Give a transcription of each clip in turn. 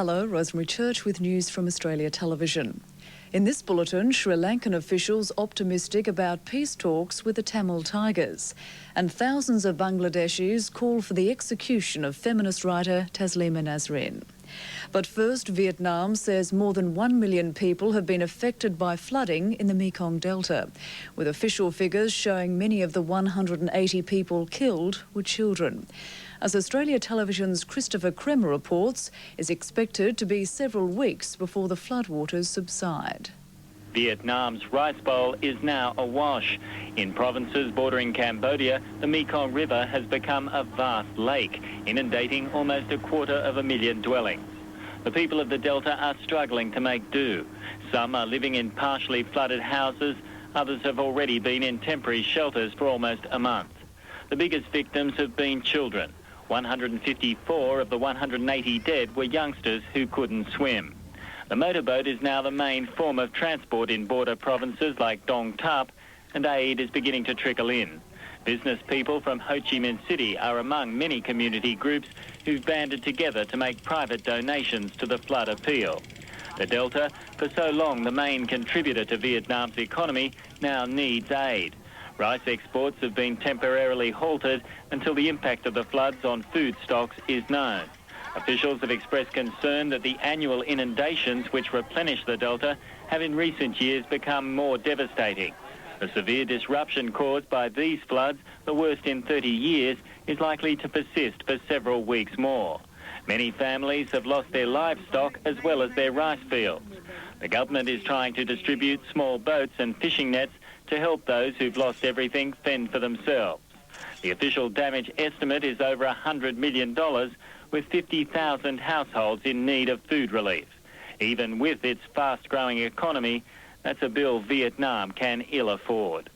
Hello, Rosemary Church with news from Australia Television. In this bulletin, Sri Lankan officials optimistic about peace talks with the Tamil Tigers, and thousands of Bangladeshis call for the execution of feminist writer Taslima Nasrin. But first, Vietnam says more than 1 million people have been affected by flooding in the Mekong Delta, with official figures showing many of the 180 people killed were children. As Australia Television's Christopher Kremer reports, is expected to be several weeks before the floodwaters subside. Vietnam's Rice Bowl is now awash. In provinces bordering Cambodia, the Mekong River has become a vast lake, inundating almost 250,000 dwellings. The people of the Delta are struggling to make do. Some are living in partially flooded houses, others have already been in temporary shelters for almost a month. The biggest victims have been children. 154 of the 180 dead were youngsters who couldn't swim. The motorboat is now the main form of transport in border provinces like Dong Thap, and aid is beginning to trickle in. Business people from Ho Chi Minh City are among many community groups who've banded together to make private donations to the flood appeal. The Delta, for so long the main contributor to Vietnam's economy, now needs aid. Rice exports have been temporarily halted until the impact of the floods on food stocks is known. Officials have expressed concern that the annual inundations which replenish the Delta have in recent years become more devastating. The severe disruption caused by these floods, the worst in 30 years, is likely to persist for several weeks more. Many families have lost their livestock as well as their rice fields. The government is trying to distribute small boats and fishing nets to help those who've lost everything fend for themselves. The official damage estimate is over $100 million, with 50,000 households in need of food relief. Even with its fast-growing economy, that's a bill Vietnam can ill afford.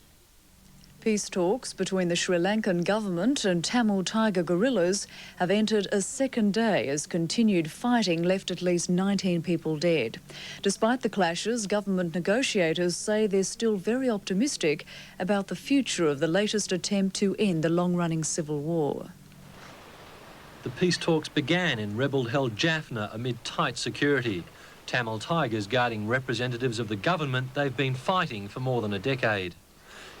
Peace talks between the Sri Lankan government and Tamil Tiger guerrillas have entered a second day as continued fighting left at least 19 people dead. Despite the clashes, government negotiators say they're still very optimistic about the future of the latest attempt to end the long-running civil war. The peace talks began in rebel-held Jaffna amid tight security. Tamil Tigers guarding representatives of the government they've been fighting for more than a decade.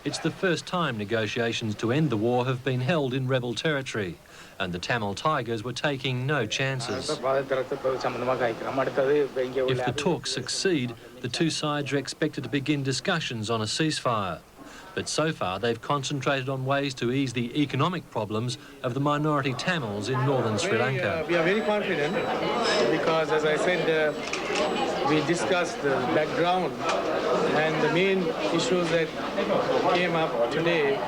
It's the first time negotiations to end the war have been held in rebel territory, and the Tamil Tigers were taking no chances. If the talks succeed, the two sides are expected to begin discussions on a ceasefire. But so far they've concentrated on ways to ease the economic problems of the minority Tamils in northern Sri Lanka. We are very confident because, as I said, we discussed the background and the main issues that came up today.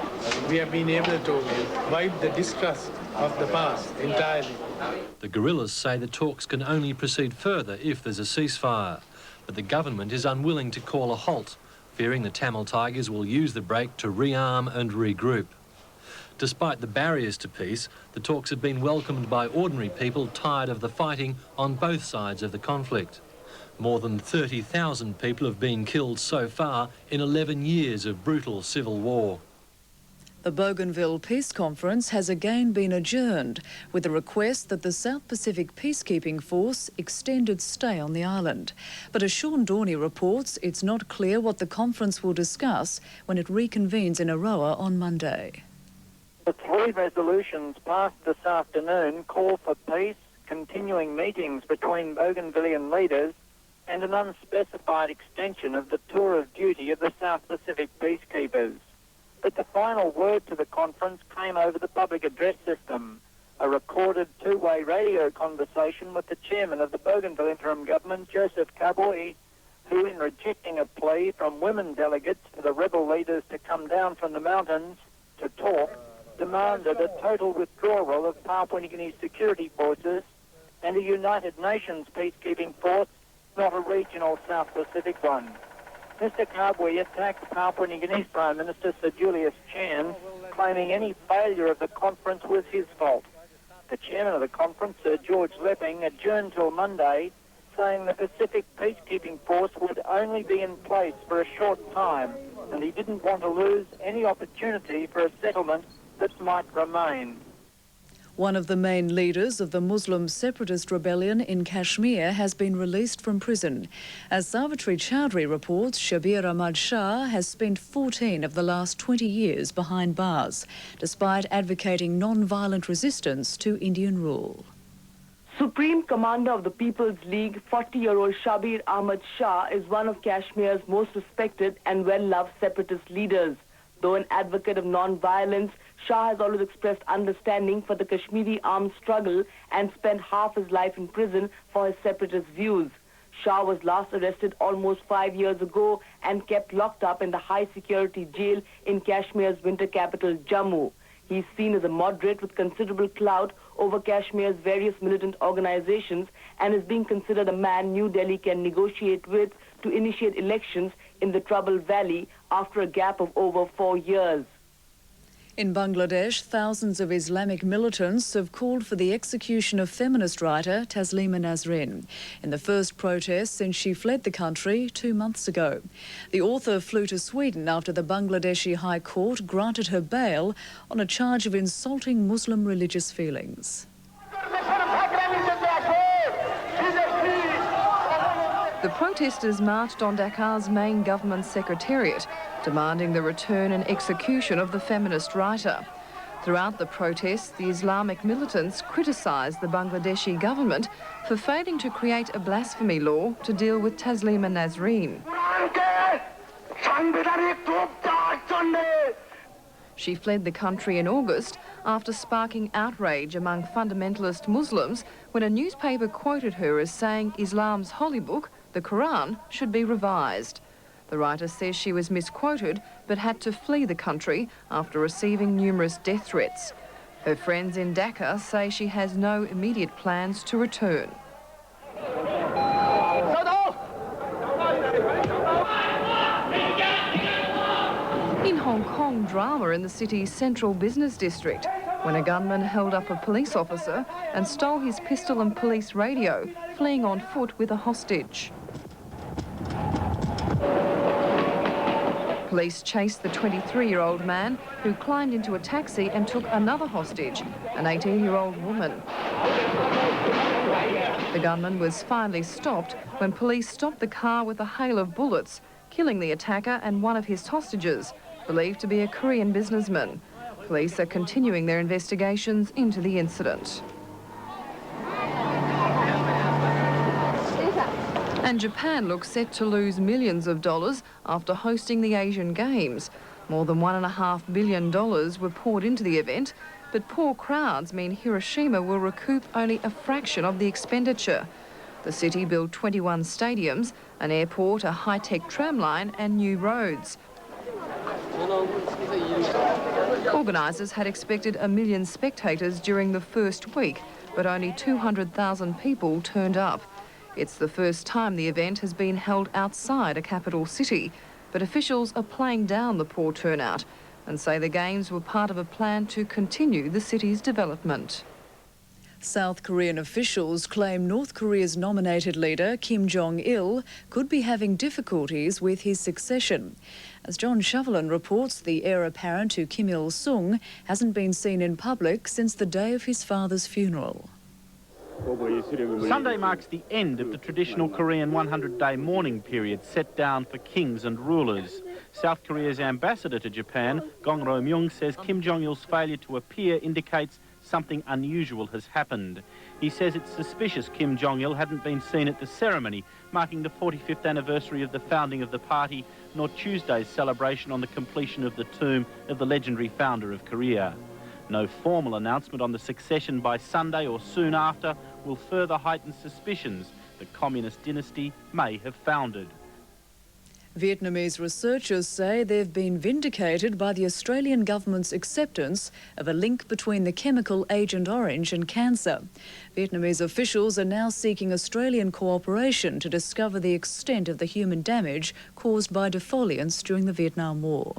We have been able to wipe the distrust of the past entirely. The guerrillas say the talks can only proceed further if there's a ceasefire, but the government is unwilling to call a halt, fearing the Tamil Tigers will use the break to rearm and regroup. Despite the barriers to peace, the talks have been welcomed by ordinary people tired of the fighting on both sides of the conflict. More than 30,000 people have been killed so far in 11 years of brutal civil war. The Bougainville Peace Conference has again been adjourned, with a request that the South Pacific Peacekeeping Force extend its stay on the island. But as Sean Dorney reports, it's not clear what the conference will discuss when it reconvenes in Aroa on Monday. The 3 resolutions passed this afternoon call for peace, continuing meetings between Bougainvillean leaders, and an unspecified extension of the tour of duty of the South Pacific peacekeepers. But the final word to the conference came over the public address system, a recorded two-way radio conversation with the chairman of the Bougainville interim government, Joseph Kaboi, who, in rejecting a plea from women delegates for the rebel leaders to come down from the mountains to talk, demanded a total withdrawal of Papua New Guinea's security forces and a United Nations peacekeeping force, not a regional South Pacific one. Mr Kaboi attacked Papua New Guinea's Prime Minister Sir Julius Chan, claiming any failure of the conference was his fault. The chairman of the conference, Sir George Lepping, adjourned till Monday, saying the Pacific Peacekeeping Force would only be in place for a short time, and he didn't want to lose any opportunity for a settlement that might remain. One of the main leaders of the Muslim separatist rebellion in Kashmir has been released from prison. As Savitri Chowdhury reports, Shabir Ahmad Shah has spent 14 of the last 20 years behind bars, despite advocating non-violent resistance to Indian rule. Supreme Commander of the People's League, 40-year-old Shabir Ahmad Shah is one of Kashmir's most respected and well-loved separatist leaders. Though an advocate of non-violence, Shah has always expressed understanding for the Kashmiri armed struggle and spent half his life in prison for his separatist views. Shah was last arrested almost 5 years ago and kept locked up in the high-security jail in Kashmir's winter capital, Jammu. He's seen as a moderate with considerable clout over Kashmir's various militant organizations and is being considered a man New Delhi can negotiate with to initiate elections in the troubled valley after a gap of over 4 years. In Bangladesh, thousands of Islamic militants have called for the execution of feminist writer Taslima Nasrin in the first protest since she fled the country 2 months ago. The author flew to Sweden after the Bangladeshi High Court granted her bail on a charge of insulting Muslim religious feelings. The protesters marched on Dakar's main government secretariat, demanding the return and execution of the feminist writer. Throughout the protests, the Islamic militants criticised the Bangladeshi government for failing to create a blasphemy law to deal with Taslima Nasrin. She fled the country in August after sparking outrage among fundamentalist Muslims when a newspaper quoted her as saying Islam's holy book, the Quran, should be revised. The writer says she was misquoted but had to flee the country after receiving numerous death threats. Her friends in Dhaka say she has no immediate plans to return. In Hong Kong, drama in the city's central business district when a gunman held up a police officer and stole his pistol and police radio, fleeing on foot with a hostage. Police chased the 23-year-old man who climbed into a taxi and took another hostage, an 18-year-old woman. The gunman was finally stopped when police stopped the car with a hail of bullets, killing the attacker and one of his hostages, believed to be a Korean businessman. Police are continuing their investigations into the incident. And Japan looks set to lose millions of dollars after hosting the Asian Games. More than $1.5 billion were poured into the event, but poor crowds mean Hiroshima will recoup only a fraction of the expenditure. The city built 21 stadiums, an airport, a high-tech tram line and new roads. Organisers had expected 1 million spectators during the first week, but only 200,000 people turned up. It's the first time the event has been held outside a capital city, but officials are playing down the poor turnout and say the Games were part of a plan to continue the city's development. South Korean officials claim North Korea's nominated leader, Kim Jong-il, could be having difficulties with his succession. As John Shovelin reports, the heir apparent to Kim Il-sung hasn't been seen in public since the day of his father's funeral. Sunday marks the end of the traditional Korean 100-day mourning period set down for kings and rulers. South Korea's ambassador to Japan, Gong Ro-myung, says Kim Jong-il's failure to appear indicates something unusual has happened. He says it's suspicious Kim Jong-il hadn't been seen at the ceremony marking the 45th anniversary of the founding of the party, nor Tuesday's celebration on the completion of the tomb of the legendary founder of Korea. No formal announcement on the succession by Sunday or soon after will further heighten suspicions the communist dynasty may have foundered. Vietnamese researchers say they've been vindicated by the Australian government's acceptance of a link between the chemical Agent Orange and cancer. Vietnamese officials are now seeking Australian cooperation to discover the extent of the human damage caused by defoliants during the Vietnam War.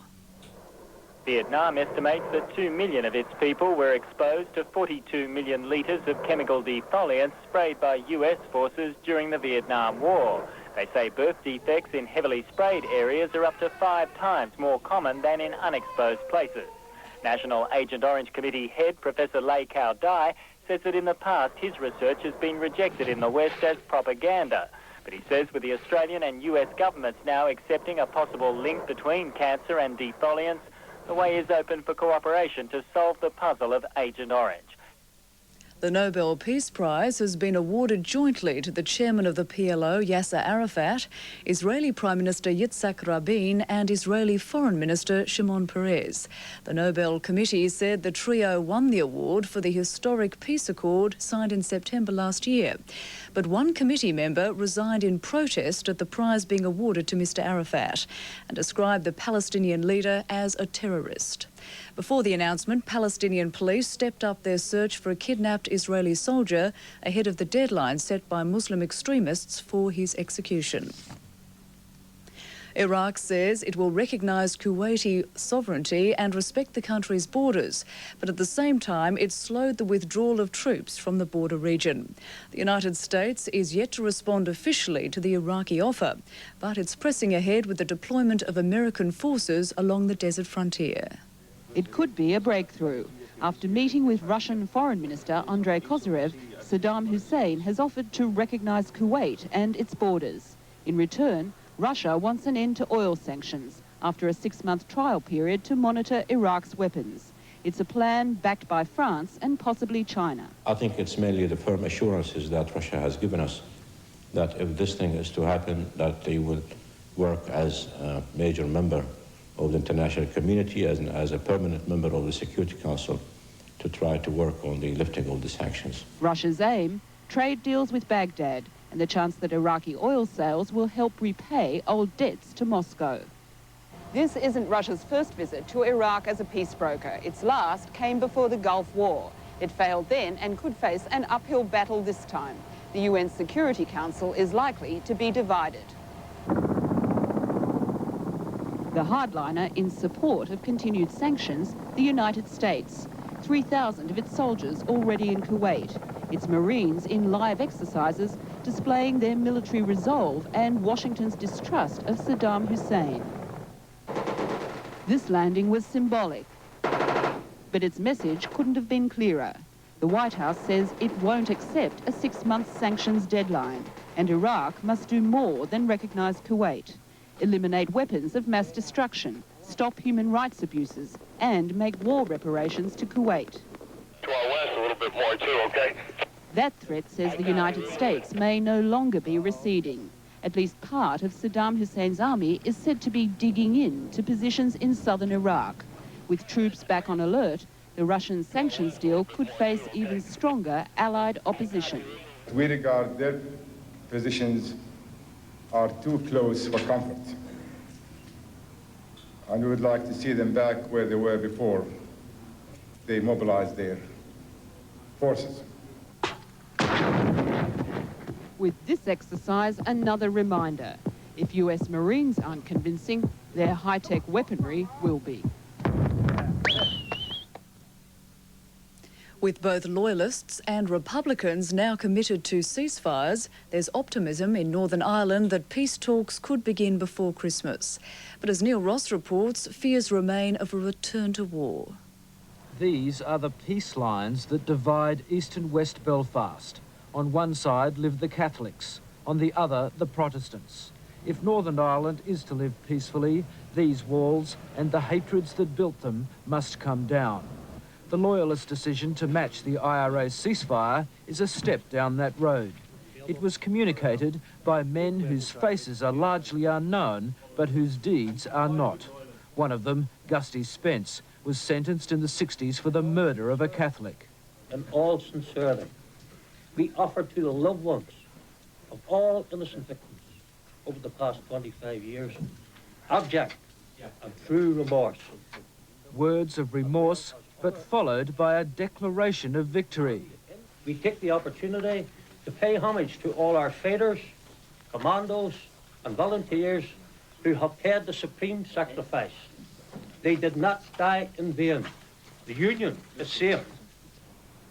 Vietnam estimates that 2 million of its people were exposed to 42 million litres of chemical defoliants sprayed by US forces during the Vietnam War. They say birth defects in heavily sprayed areas are up to 5 times more common than in unexposed places. National Agent Orange Committee head Professor Lei Kao Dai says that in the past his research has been rejected in the West as propaganda. But he says with the Australian and US governments now accepting a possible link between cancer and defoliants, the way is open for cooperation to solve the puzzle of Agent Orange. The Nobel Peace Prize has been awarded jointly to the chairman of the PLO, Yasser Arafat, Israeli Prime Minister Yitzhak Rabin and Israeli Foreign Minister Shimon Peres. The Nobel Committee said the trio won the award for the historic peace accord signed in September last year. But one committee member resigned in protest at the prize being awarded to Mr Arafat and described the Palestinian leader as a terrorist. Before the announcement, Palestinian police stepped up their search for a kidnapped Israeli soldier ahead of the deadline set by Muslim extremists for his execution. Iraq says it will recognise Kuwaiti sovereignty and respect the country's borders, but at the same time it slowed the withdrawal of troops from the border region. The United States is yet to respond officially to the Iraqi offer, but it's pressing ahead with the deployment of American forces along the desert frontier. It could be a breakthrough. After meeting with Russian Foreign Minister Andrei Kozyrev, Saddam Hussein has offered to recognise Kuwait and its borders. In return, Russia wants an end to oil sanctions after a 6-month trial period to monitor Iraq's weapons. It's a plan backed by France and possibly China. I think it's mainly the firm assurances that Russia has given us that if this thing is to happen, that they will work as a major member of the international community, as a permanent member of the Security Council, to try to work on the lifting of the sanctions. Russia's aim, trade deals with Baghdad, and the chance that Iraqi oil sales will help repay old debts to Moscow. This isn't Russia's first visit to Iraq as a peace broker. Its last came before the Gulf War. It failed then and could face an uphill battle this time. The UN Security Council is likely to be divided. The hardliner in support of continued sanctions, the United States. 3,000 of its soldiers already in Kuwait. Its Marines in live exercises displaying their military resolve and Washington's distrust of Saddam Hussein. This landing was symbolic, but its message couldn't have been clearer. The White House says it won't accept a 6-month sanctions deadline, and Iraq must do more than recognise Kuwait. Eliminate weapons of mass destruction, stop human rights abuses, and make war reparations to Kuwait. To our west a little bit more too, okay? That threat, says the United States, may no longer be receding. At least part of Saddam Hussein's army is said to be digging in to positions in southern Iraq. With troops back on alert, the Russian sanctions deal could face even stronger Allied opposition. We regard their positions are too close for comfort. And we would like to see them back where they were before they mobilized their forces. With this exercise, another reminder. If US Marines aren't convincing, their high-tech weaponry will be. With both loyalists and Republicans now committed to ceasefires, there's optimism in Northern Ireland that peace talks could begin before Christmas. But as Neil Ross reports, fears remain of a return to war. These are the peace lines that divide east and west Belfast. On one side live the Catholics, on the other the Protestants. If Northern Ireland is to live peacefully, these walls and the hatreds that built them must come down. The Loyalist decision to match the IRA's ceasefire is a step down that road. It was communicated by men whose faces are largely unknown, but whose deeds are not. One of them, Gusty Spence, was sentenced in the 60s for the murder of a Catholic. In all sincerity, we offer to the loved ones of all innocent victims over the past 25 years abject and true remorse. Words of remorse, but followed by a declaration of victory. We take the opportunity to pay homage to all our fighters, commandos and volunteers who have paid the supreme sacrifice. They did not die in vain. The Union is safe.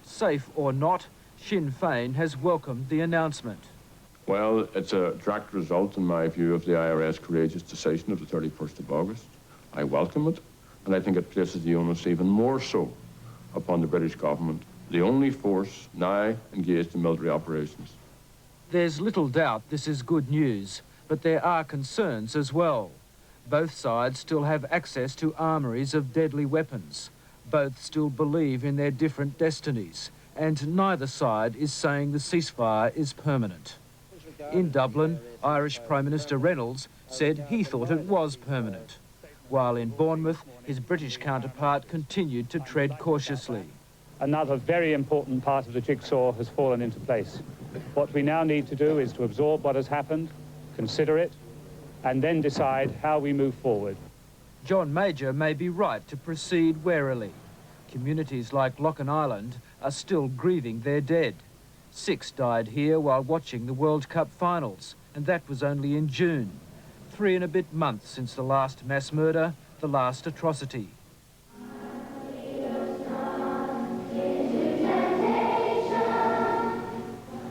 Safe or not, Sinn Féin has welcomed the announcement. Well, it's a direct result, in my view, of the IRA's courageous decision of the 31st of August. I welcome it. And I think it places the onus even more so upon the British government, the only force now engaged in military operations. There's little doubt this is good news, but there are concerns as well. Both sides still have access to armories of deadly weapons. Both still believe in their different destinies, and neither side is saying the ceasefire is permanent. In Dublin, Irish Prime Minister Reynolds said he thought it was permanent, while in Bournemouth, his British counterpart continued to tread cautiously. Another very important part of the jigsaw has fallen into place. What we now need to do is to absorb what has happened, consider it, and then decide how we move forward. John Major may be right to proceed warily. Communities like Lochen Island are still grieving their dead. 6 died here while watching the World Cup finals, and that was only in June. 3 and a bit months since the last mass murder, the last atrocity.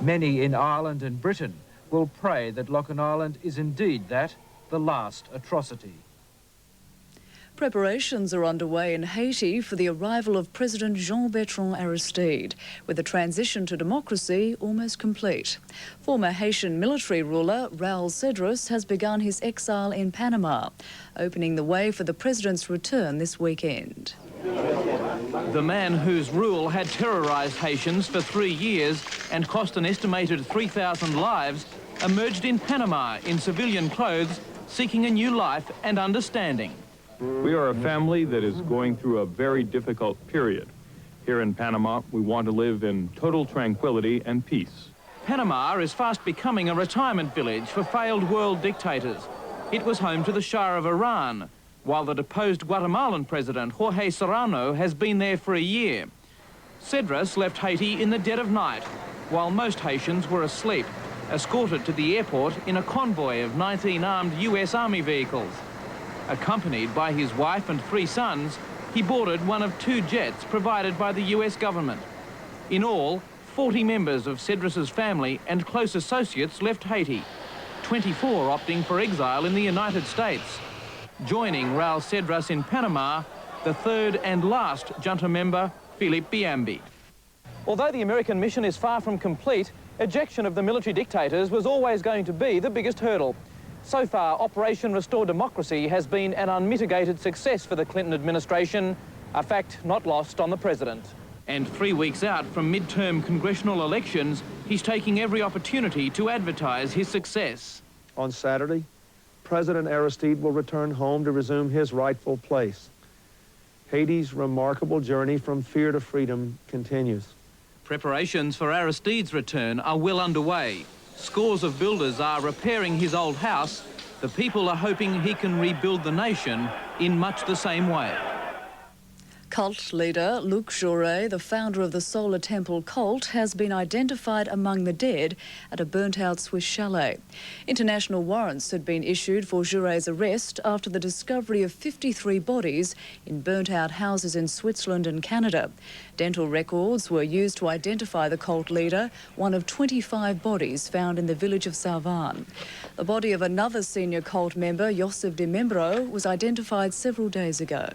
Many in Ireland and Britain will pray that Lochen Island is indeed that, the last atrocity. Preparations are underway in Haiti for the arrival of President Jean-Bertrand Aristide, with the transition to democracy almost complete. Former Haitian military ruler Raul Cedras has begun his exile in Panama, opening the way for the president's return this weekend. The man whose rule had terrorised Haitians for 3 years and cost an estimated 3,000 lives emerged in Panama in civilian clothes, seeking a new life and understanding. We are a family that is going through a very difficult period. Here in Panama, we want to live in total tranquility and peace. Panama is fast becoming a retirement village for failed world dictators. It was home to the Shah of Iran, while the deposed Guatemalan president Jorge Serrano has been there for a year. Cedras left Haiti in the dead of night, while most Haitians were asleep, escorted to the airport in a convoy of 19 armed US Army vehicles. Accompanied by his wife and 3 sons, he boarded one of 2 jets provided by the US government. In all, 40 members of Cedras' family and close associates left Haiti, 24 opting for exile in the United States. Joining Raul Cedras in Panama, the 3rd and last junta member, Philippe Biambi. Although the American mission is far from complete, ejection of the military dictators was always going to be the biggest hurdle. So far, Operation Restore Democracy has been an unmitigated success for the Clinton administration, a fact not lost on the president. And 3 weeks out from midterm congressional elections, he's taking every opportunity to advertise his success. On Saturday, President Aristide will return home to resume his rightful place. Haiti's remarkable journey from fear to freedom continues. Preparations for Aristide's return are well underway. Scores of builders are repairing his old house. The people are hoping he can rebuild the nation in much the same way. Cult leader Luc Jouret, the founder of the Solar Temple cult, has been identified among the dead at a burnt-out Swiss chalet. International warrants had been issued for Jouret's arrest after the discovery of 53 bodies in burnt-out houses in Switzerland and Canada. Dental records were used to identify the cult leader, one of 25 bodies found in the village of Salvan. The body of another senior cult member, Yosef de Membro, was identified several days ago.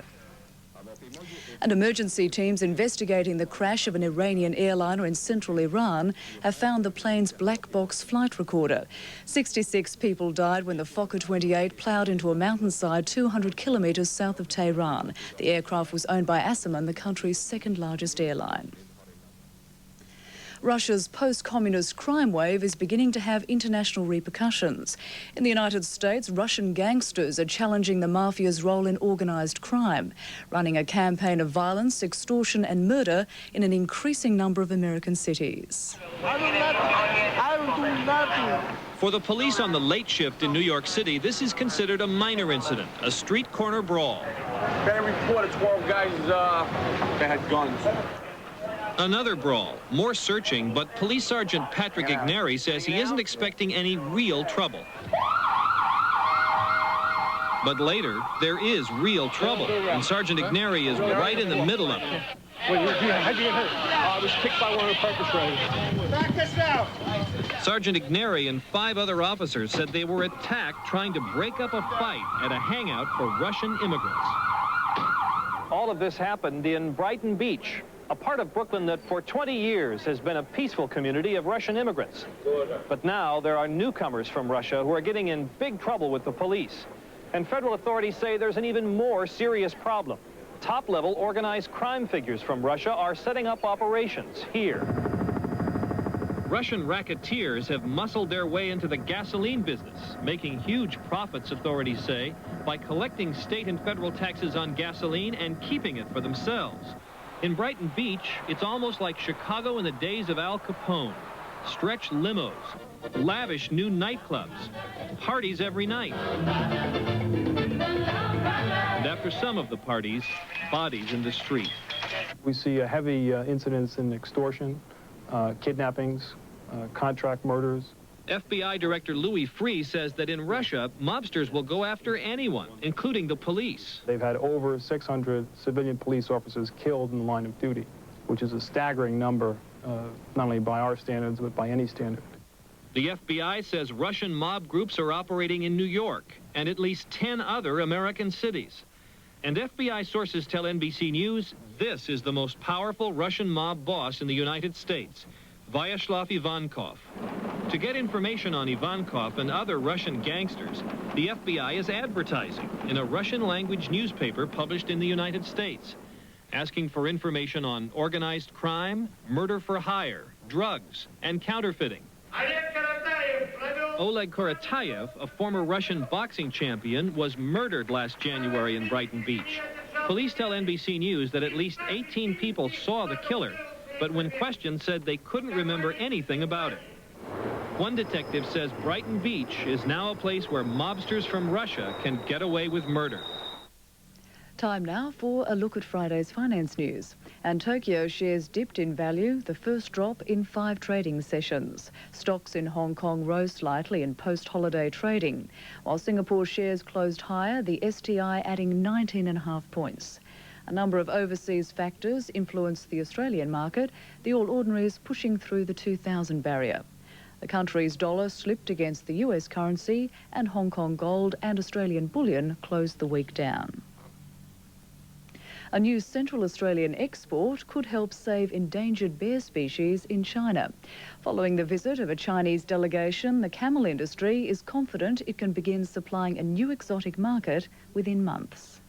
And emergency teams investigating the crash of an Iranian airliner in central Iran have found the plane's black box flight recorder. 66 people died when the Fokker 28 ploughed into a mountainside 200 kilometres south of Tehran. The aircraft was owned by Asaman, the country's second largest airline. Russia's post-communist crime wave is beginning to have international repercussions. In the United States, Russian gangsters are challenging the mafia's role in organised crime, running a campaign of violence, extortion and murder in an increasing number of American cities. I will do nothing. For the police on the late shift in New York City, this is considered a minor incident, a street corner brawl. They reported 12 guys that had guns. Another brawl, more searching, but Police Sergeant Patrick Igneri says he isn't expecting any real trouble. But later, there is real trouble, and Sergeant Igneri is right in the middle of it. I was kicked by one of the perpetrators. Back us out! Sergeant Igneri and 5 other officers said they were attacked trying to break up a fight at a hangout for Russian immigrants. All of this happened in Brighton Beach, a part of Brooklyn that for 20 years has been a peaceful community of Russian immigrants. But now there are newcomers from Russia who are getting in big trouble with the police. And federal authorities say there's an even more serious problem. Top-level organized crime figures from Russia are setting up operations here. Russian racketeers have muscled their way into the gasoline business, making huge profits, authorities say, by collecting state and federal taxes on gasoline and keeping it for themselves. In Brighton Beach, it's almost like Chicago in the days of Al Capone. Stretch limos, lavish new nightclubs, parties every night. And after some of the parties, bodies in the street. We see a heavy incidence in extortion, kidnappings, contract murders. FBI Director Louis Freeh says that in Russia, mobsters will go after anyone, including the police. They've had over 600 civilian police officers killed in the line of duty, which is a staggering number, not only by our standards, but by any standard. The FBI says Russian mob groups are operating in New York and at least 10 other American cities. And FBI sources tell NBC News this is the most powerful Russian mob boss in the United States, Vyacheslav Ivankov. To get information on Ivankov and other Russian gangsters, the FBI is advertising in a Russian-language newspaper published in the United States, asking for information on organized crime, murder for hire, drugs, and counterfeiting. Oleg Koratayev, a former Russian boxing champion, was murdered last January in Brighton Beach. Police tell NBC News that at least 18 people saw the killer, but when questioned said they couldn't remember anything about it. One detective says Brighton Beach is now a place where mobsters from Russia can get away with murder. Time now for a look at Friday's finance news. And Tokyo shares dipped in value, the first drop in 5 trading sessions. Stocks in Hong Kong rose slightly in post-holiday trading. While Singapore shares closed higher, the STI adding 19.5 points. A number of overseas factors influenced the Australian market, the All Ordinaries pushing through the 2,000 barrier. The country's dollar slipped against the US currency, and Hong Kong gold and Australian bullion closed the week down. A new Central Australian export could help save endangered bear species in China. Following the visit of a Chinese delegation, the camel industry is confident it can begin supplying a new exotic market within months.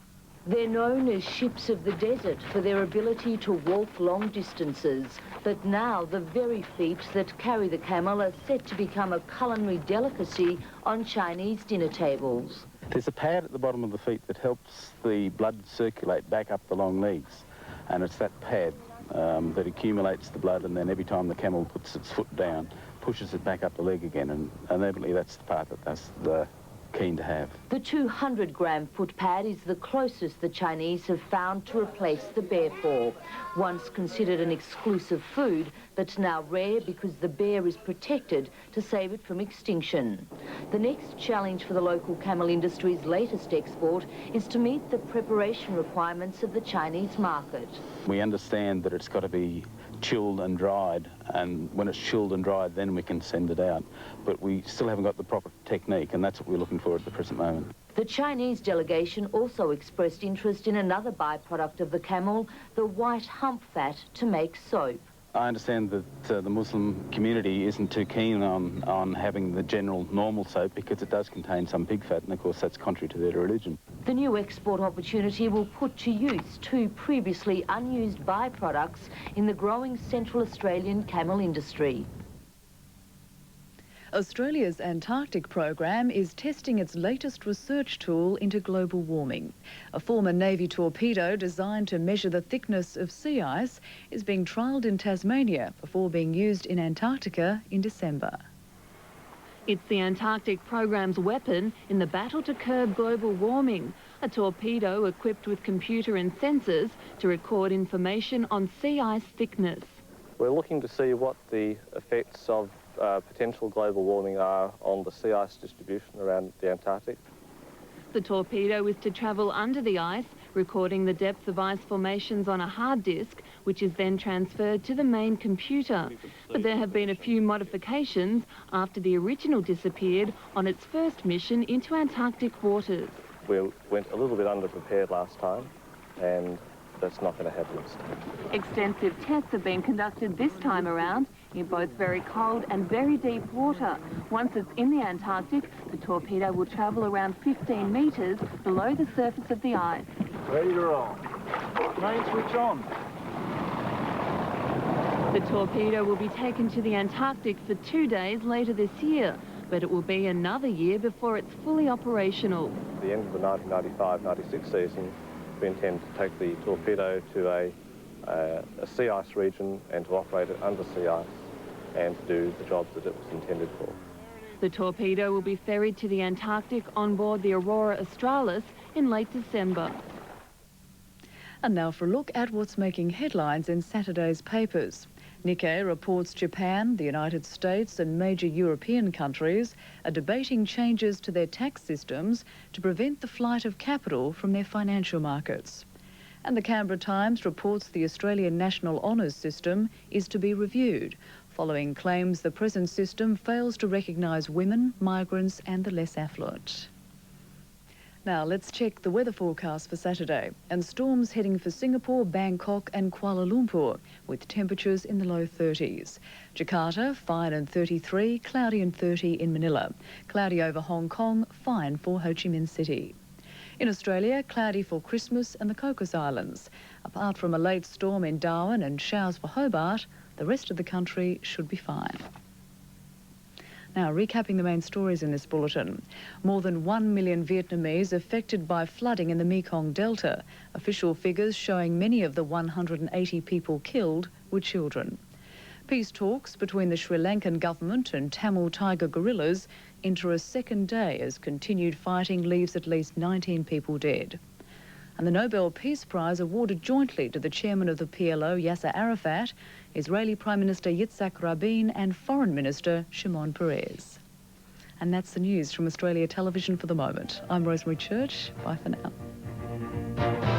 They're known as ships of the desert for their ability to walk long distances. But now the very feet that carry the camel are set to become a culinary delicacy on Chinese dinner tables. There's a pad at the bottom of the feet that helps the blood circulate back up the long legs. And it's that pad that accumulates the blood, and then every time the camel puts its foot down, pushes it back up the leg again. And evidently that's the part that they're keen to have. The 200-gram foot pad is the closest the Chinese have found to replace the bear paw. Once considered an exclusive food, but now rare because the bear is protected to save it from extinction. The next challenge for the local camel industry's latest export is to meet the preparation requirements of the Chinese market. We understand that it's got to be chilled and dried, and when it's chilled and dried, then we can send it out. But we still haven't got the proper technique, and that's what we're looking for at the present moment. The Chinese delegation also expressed interest in another byproduct of the camel, the white hump fat, to make soap. I understand that the Muslim community isn't too keen on having the general normal soap because it does contain some pig fat, and of course that's contrary to their religion. The new export opportunity will put to use 2 previously unused byproducts in the growing Central Australian camel industry. Australia's Antarctic program is testing its latest research tool into global warming. A former Navy torpedo designed to measure the thickness of sea ice is being trialled in Tasmania before being used in Antarctica in December. It's the Antarctic program's weapon in the battle to curb global warming, a torpedo equipped with computer and sensors to record information on sea ice thickness. We're looking to see what the effects of potential global warming are on the sea ice distribution around the Antarctic. The torpedo is to travel under the ice, recording the depth of ice formations on a hard disk, which is then transferred to the main computer. But there have been a few modifications after the original disappeared on its first mission into Antarctic waters. We went a little bit under-prepared last time, and that's not going to happen. Extensive tests have been conducted this time around in both very cold and very deep water. Once it's in the Antarctic, the torpedo will travel around 15 metres below the surface of the ice. Ready to roll. Main switch on. The torpedo will be taken to the Antarctic for 2 days later this year, but it will be another year before it's fully operational. At the end of the 1995-96 season, we intend to take the torpedo to a sea ice region and to operate it under sea ice and to do the jobs that it was intended for. The torpedo will be ferried to the Antarctic on board the Aurora Australis in late December. And now for a look at what's making headlines in Saturday's papers. Nikkei reports Japan, the United States and major European countries are debating changes to their tax systems to prevent the flight of capital from their financial markets. And the Canberra Times reports the Australian National Honours System is to be reviewed, following claims the present system fails to recognise women, migrants and the less affluent. Now let's check the weather forecast for Saturday. And storms heading for Singapore, Bangkok and Kuala Lumpur, with temperatures in the low 30s. Jakarta, fine and 33, cloudy and 30 in Manila. Cloudy over Hong Kong, fine for Ho Chi Minh City. In Australia, cloudy for Christmas and the Cocos Islands. Apart from a late storm in Darwin and showers for Hobart, the rest of the country should be fine. Now, recapping the main stories in this bulletin. More than 1 million Vietnamese affected by flooding in the Mekong Delta. Official figures showing many of the 180 people killed were children. Peace talks between the Sri Lankan government and Tamil Tiger guerrillas enter a second day as continued fighting leaves at least 19 people dead. And the Nobel Peace Prize awarded jointly to the chairman of the PLO, Yasser Arafat, Israeli Prime Minister Yitzhak Rabin and Foreign Minister Shimon Peres. And that's the news from Australia Television for the moment. I'm Rosemary Church. Bye for now.